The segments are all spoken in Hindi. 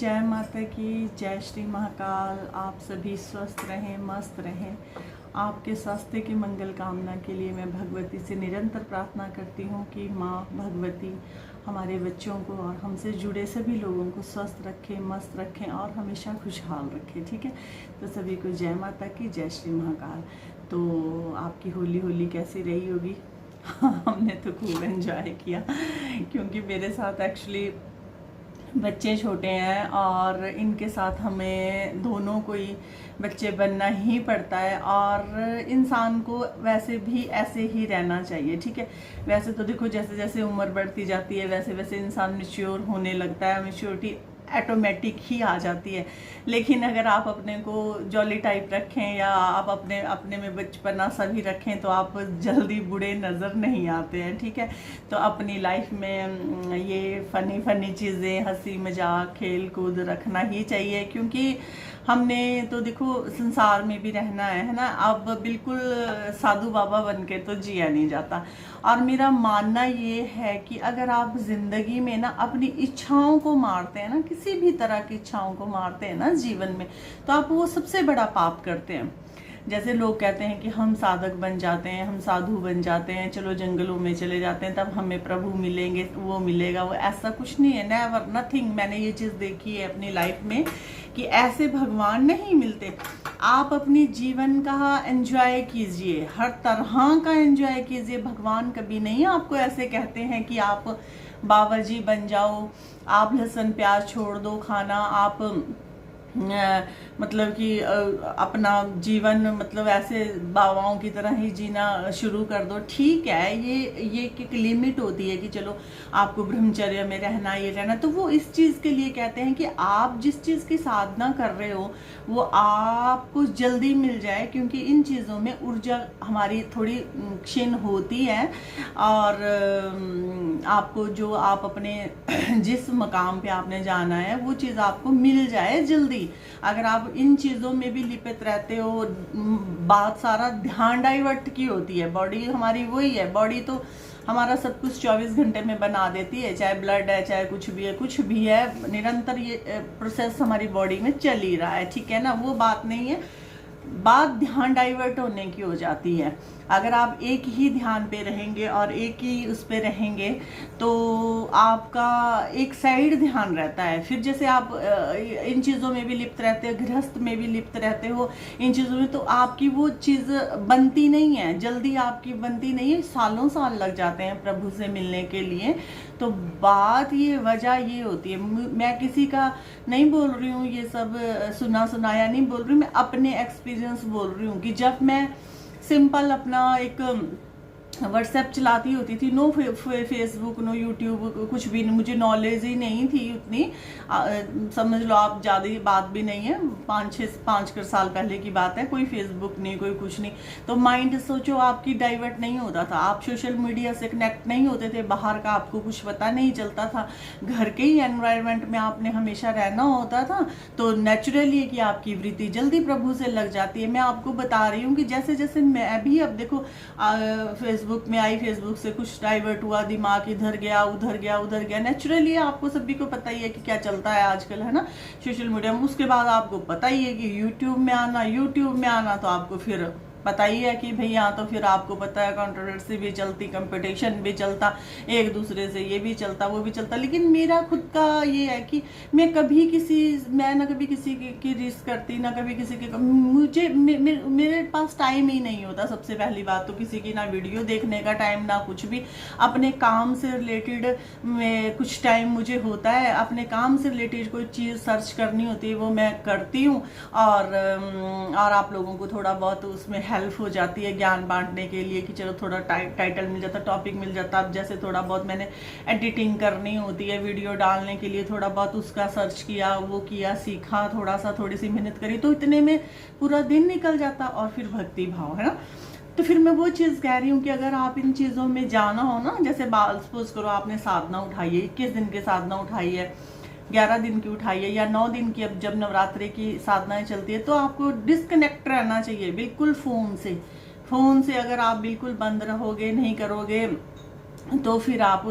जय माता की, जय श्री महाकाल। आप सभी स्वस्थ रहें, मस्त रहें। आपके स्वास्थ्य की मंगल कामना के लिए मैं भगवती से निरंतर प्रार्थना करती हूँ कि माँ भगवती हमारे बच्चों को और हमसे जुड़े सभी लोगों को स्वस्थ रखें, मस्त रखें और हमेशा खुशहाल रखें। ठीक है, तो सभी को जय माता की, जय श्री महाकाल। तो आपकी होली कैसी रही होगी? हमने तो खूब एंजॉय किया क्योंकि मेरे साथ एक्चुअली बच्चे छोटे हैं और इनके साथ हमें दोनों को ही बच्चे बनना ही पड़ता है। और इंसान को वैसे भी ऐसे ही रहना चाहिए। ठीक है, वैसे तो देखो जैसे जैसे उम्र बढ़ती जाती है वैसे वैसे इंसान मैच्योर होने लगता है, मैच्योरिटी ऑटोमेटिक ही आ जाती है। लेकिन अगर आप अपने को जॉली टाइप रखें या आप अपने में बचपना सभी रखें तो आप जल्दी बूढ़े नज़र नहीं आते हैं। ठीक है, तो अपनी लाइफ में ये फनी चीज़ें, हंसी मजाक, खेल कूद रखना ही चाहिए क्योंकि हमने तो देखो संसार में भी रहना है ना। अब बिल्कुल साधु बाबा बन के तो जिया नहीं जाता। और मेरा मानना ये है कि अगर आप जिंदगी में ना अपनी इच्छाओं को मारते हैं ना, किसी भी तरह की इच्छाओं को मारते हैं ना जीवन में, तो आप वो सबसे बड़ा पाप करते हैं। जैसे लोग कहते हैं कि हम साधक बन जाते हैं, हम साधु बन जाते हैं, चलो जंगलों में चले जाते हैं तब हमें प्रभु मिलेंगे, वो मिलेगा, वो ऐसा कुछ नहीं है। Never, nothing. मैंने ये चीज़ देखी है अपनी लाइफ में कि ऐसे भगवान नहीं मिलते। आप अपनी जीवन का एंजॉय कीजिए, हर तरह का एंजॉय कीजिए। भगवान कभी नहीं आपको ऐसे कहते हैं कि आप बाबा जी बन जाओ, आप लहसुन प्याज छोड़ दो खाना, आप मतलब कि अपना जीवन मतलब ऐसे बाबाओं की तरह ही जीना शुरू कर दो। ठीक है, ये एक लिमिट होती है कि चलो आपको ब्रह्मचर्य में रहना, ये रहना, तो वो इस चीज़ के लिए कहते हैं कि आप जिस चीज़ की साधना कर रहे हो वो आपको जल्दी मिल जाए, क्योंकि इन चीज़ों में ऊर्जा हमारी थोड़ी क्षीण होती है। और आपको जो आप अपने जिस मकाम पे आपने जाना है वो चीज़ आपको मिल जाए जल्दी। अगर आप इन चीज़ों में भी लिपित रहते हो, बात सारा ध्यान डाइवर्ट की होती है। बॉडी हमारी वही है, बॉडी तो हमारा सब कुछ 24 घंटे में बना देती है, चाहे ब्लड है चाहे कुछ भी है, निरंतर ये प्रोसेस हमारी बॉडी में चल ही रहा है। ठीक है ना, वो बात नहीं है। बात ध्यान डाइवर्ट होने की हो जाती है। अगर आप एक ही ध्यान पे रहेंगे और एक ही उस पे रहेंगे तो आपका एक साइड ध्यान रहता है। फिर जैसे आप इन चीज़ों में भी लिप्त रहते हो, गृहस्थ में भी लिप्त रहते हो इन चीज़ों में, तो आपकी वो चीज़ बनती नहीं है, जल्दी आपकी बनती नहीं है, सालों साल लग जाते हैं प्रभु से मिलने के लिए। तो बात ये वजह ये होती है, मैं किसी का नहीं बोल रही हूँ, ये सब सुना सुनाया नहीं बोल रही हूँ, मैं अपने एक्सपीरियंस बोल रही हूँ कि जब मैं सिंपल अपना एक व्हाट्सएप चलाती होती थी, नो फेसबुक, नो यूट्यूब, कुछ भी नहीं, मुझे नॉलेज ही नहीं थी उतनी। समझ लो आप, ज़्यादा ही बात भी नहीं है, 5 साल पहले की बात है। कोई फेसबुक नहीं, कोई कुछ नहीं, तो माइंड सोचो आपकी डाइवर्ट नहीं होता था, आप सोशल मीडिया से कनेक्ट नहीं होते थे, बाहर का आपको कुछ पता नहीं चलता था, घर के ही एनवायरनमेंट में आपने हमेशा रहना होता था। तो नेचुरली कि आपकी वृत्ति जल्दी प्रभु से लग जाती है। मैं आपको बता रही हूँ कि जैसे जैसे मैं भी अब देखो फेसबुक में आई, फेसबुक से कुछ डाइवर्ट हुआ, दिमाग इधर गया उधर गया। नेचुरली आपको सभी को पता ही है कि क्या चलता है आजकल, है ना, सोशल मीडिया में। उसके बाद आपको पता ही है कि यूट्यूब में आना तो आपको फिर पता ही है कि भाई यहाँ तो फिर आपको पता है कंट्रोवर्सी भी चलती, कंपटीशन भी चलता, एक दूसरे से ये भी चलता वो भी चलता। लेकिन मेरा खुद का ये है कि मैं ना कभी किसी की रिस्क करती, ना कभी किसी की, मुझे मेरे पास टाइम ही नहीं होता। सबसे पहली बात तो किसी की ना वीडियो देखने का टाइम, ना कुछ भी। अपने काम से रिलेटेड में कुछ टाइम मुझे होता है, अपने काम से रिलेटेड कोई चीज़ सर्च करनी होती है वो मैं करती हूँ। और आप लोगों को थोड़ा बहुत उसमें हेल्प हो जाती है ज्ञान बांटने के लिए कि चलो थोड़ा टाइटल मिल जाता, टॉपिक मिल जाता। अब जैसे थोड़ा बहुत मैंने एडिटिंग करनी होती है वीडियो डालने के लिए, थोड़ा बहुत उसका सर्च किया, वो किया, सीखा, थोड़ी सी मेहनत करी, तो इतने में पूरा दिन निकल जाता। और फिर भक्ति भाव, है ना। तो फिर मैं वो चीज़ कह रही हूँ कि अगर आप इन चीज़ों में जाना हो ना, जैसे सपोज करो आपने साधना उठाई है, 21 दिन की साधना उठाई है, 11 दिन की उठाई है या 9 दिन की, अब जब नवरात्रि की साधनाएं चलती है, तो आपको डिस्कनेक्ट रहना चाहिए बिल्कुल फ़ोन से। अगर आप बिल्कुल बंद रहोगे, नहीं करोगे, तो फिर आप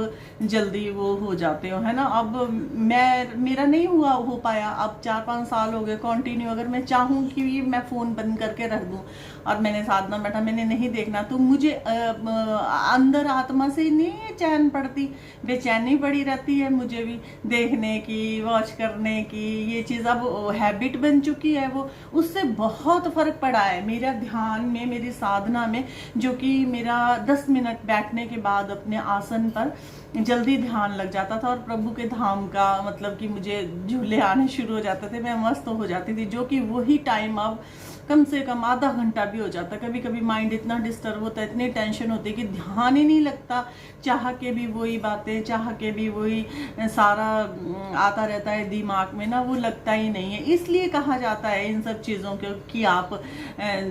जल्दी वो हो जाते हो, है ना। अब मेरा नहीं हो पाया, अब 4-5 साल हो गए कंटिन्यू। अगर मैं चाहूँ कि मैं फ़ोन बंद करके रख दूँ और मैंने साधना बैठा, मैंने नहीं देखना, तो मुझे अंदर आत्मा से नहीं चैन पड़ती, बेचैनी पड़ी रहती है मुझे भी देखने की, वॉच करने की। ये चीज़ अब हैबिट बन चुकी है, वो उससे बहुत फ़र्क पड़ा है मेरा ध्यान में, मेरी साधना में। जो कि मेरा 10 मिनट बैठने के बाद अपने आसन पर जल्दी ध्यान लग जाता था और प्रभु के धाम का मतलब कि मुझे झूले आने शुरू हो जाते थे, मैं मस्त हो जाती थी। जो कि वही टाइम अब कम से कम आधा घंटा भी हो जाता। कभी कभी माइंड इतना डिस्टर्ब होता है, इतनी टेंशन होती है कि ध्यान ही नहीं लगता, चाह के भी वही बातें, चाह के भी वही सारा आता रहता है दिमाग में ना, वो लगता ही नहीं है। इसलिए कहा जाता है इन सब चीज़ों को कि आप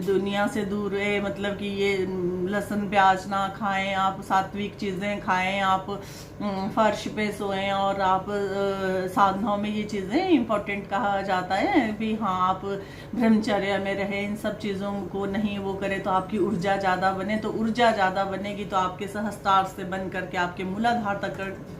दुनिया से दूर रहे, मतलब कि ये लहसुन प्याज ना खाएं, आप सात्विक चीज़ें खाएं, आप फर्श पे सोएं, और आप साधनाओं में ये चीज़ें इम्पोर्टेंट कहा जाता है भी। हाँ, आप ब्रह्मचर्य में रहे, इन सब चीज़ों को नहीं वो करे तो आपकी ऊर्जा ज़्यादा बने। तो ऊर्जा ज़्यादा बनेगी तो आपके सहस्त्रार से बन करके आपके मूलाधार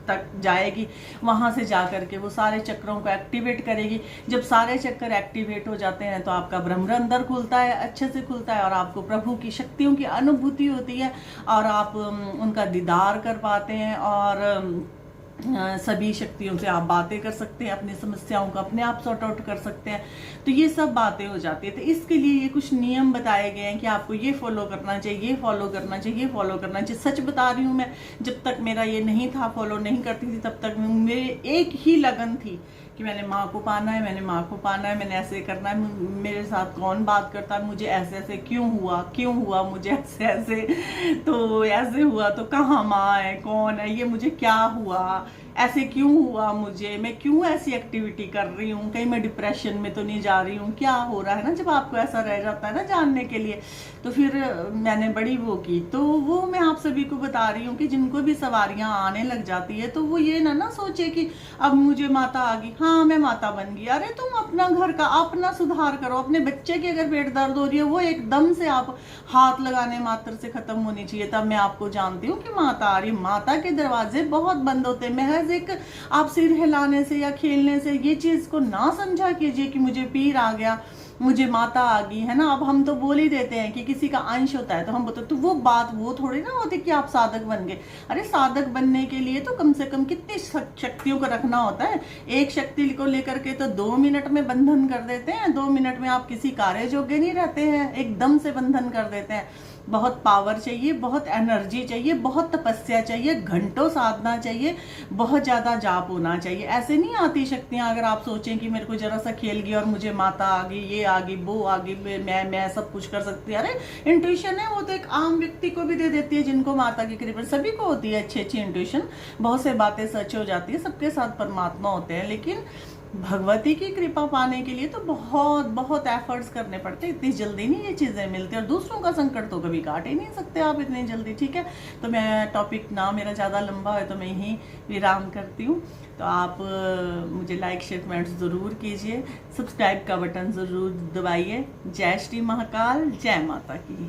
तक जाएगी, वहाँ से जा करके वो सारे चक्रों को एक्टिवेट करेगी। जब सारे चक्कर एक्टिवेट हो जाते हैं तो आपका ब्रह्म अंदर खुलता है, अच्छे से खुलता है, और आपको प्रभु की शक्तियों की अनुभूति होती है और आप उनका दीदार कर पाते हैं, और सभी शक्तियों से आप बातें कर सकते हैं, अपनी समस्याओं को अपने आप सॉर्ट आउट कर सकते हैं। तो ये सब बातें हो जाती है। तो इसके लिए ये कुछ नियम बताए गए हैं कि आपको ये फॉलो करना चाहिए, ये फॉलो करना चाहिए, ये फॉलो करना चाहिए। सच बता रही हूँ, मैं जब तक मेरा ये नहीं था, फॉलो नहीं करती थी, तब तक मेरे एक ही लगन थी कि मैंने माँ को पाना है, मैंने माँ को पाना है, मैंने ऐसे करना है, मेरे साथ कौन बात करता है, मुझे ऐसे ऐसे क्यों हुआ मुझे ऐसे ऐसे, तो ऐसे हुआ तो कहाँ माँ है, कौन है, ये मुझे क्या हुआ, ऐसे क्यों हुआ मुझे, मैं क्यों ऐसी एक्टिविटी कर रही हूँ, कहीं मैं डिप्रेशन में तो नहीं जा रही हूँ, क्या हो रहा है ना। जब आपको ऐसा रह जाता है ना जानने के लिए, तो फिर मैंने बड़ी वो की। तो वो मैं आप सभी को बता रही हूँ कि जिनको भी सवारियां आने लग जाती है तो वो ये ना सोचे कि अब मुझे माता आ गई, हाँ मैं माता बन गई। अरे तुम अपना घर का अपना सुधार करो। अपने बच्चे की अगर पेट दर्द हो रही है, वो एकदम से आप हाथ लगाने मात्र से खत्म होनी चाहिए, तब मैं आपको जानती हूँ कि माता आ रही। माता के दरवाजे बहुत बंद होते हैं। महज एक आप सिर हिलाने से या खेलने से ये चीज को ना समझा कीजिए कि मुझे पीर आ गया, मुझे माता आ गई, है ना। अब हम तो बोल ही देते हैं कि किसी का अंश होता है तो हम बोलते, तो वो बात वो थोड़ी ना होती कि आप साधक बन गए। अरे साधक बनने के लिए तो कम से कम कितनी शक्तियों को रखना होता है। एक शक्ति को लेकर के तो 2 मिनट में बंधन कर देते हैं, 2 मिनट में आप किसी कार्य योग्य नहीं रहते हैं, एकदम से बंधन कर देते हैं। बहुत पावर चाहिए, बहुत एनर्जी चाहिए, बहुत तपस्या चाहिए, घंटों साधना चाहिए, बहुत ज्यादा जाप होना चाहिए। ऐसे नहीं आती शक्तियां। अगर आप सोचें कि मेरे को जरा सा खेल गया और मुझे माता आ गई, ये आ गई, वो आ गई, मैं सब कुछ कर सकती है। अरे इंट्यूशन है, वो तो एक आम व्यक्ति को भी दे देती है, जिनको माता की कृपा सभी को होती है अच्छी अच्छी इंट्यूशन। बहुत से बातें सच हो जाती है, सबके साथ परमात्मा होते हैं, लेकिन भगवती की कृपा पाने के लिए तो बहुत बहुत एफर्ट्स करने पड़ते हैं। इतनी जल्दी नहीं ये चीज़ें मिलती, और दूसरों का संकट तो कभी काट ही नहीं सकते आप इतनी जल्दी। ठीक है, तो मैं टॉपिक ना मेरा ज़्यादा लंबा है तो मैं यहीं विराम करती हूँ। तो आप मुझे लाइक शेयर कमेंट्स ज़रूर कीजिए, सब्सक्राइब का बटन ज़रूर दबाइए। जय श्री महाकाल, जय माता की।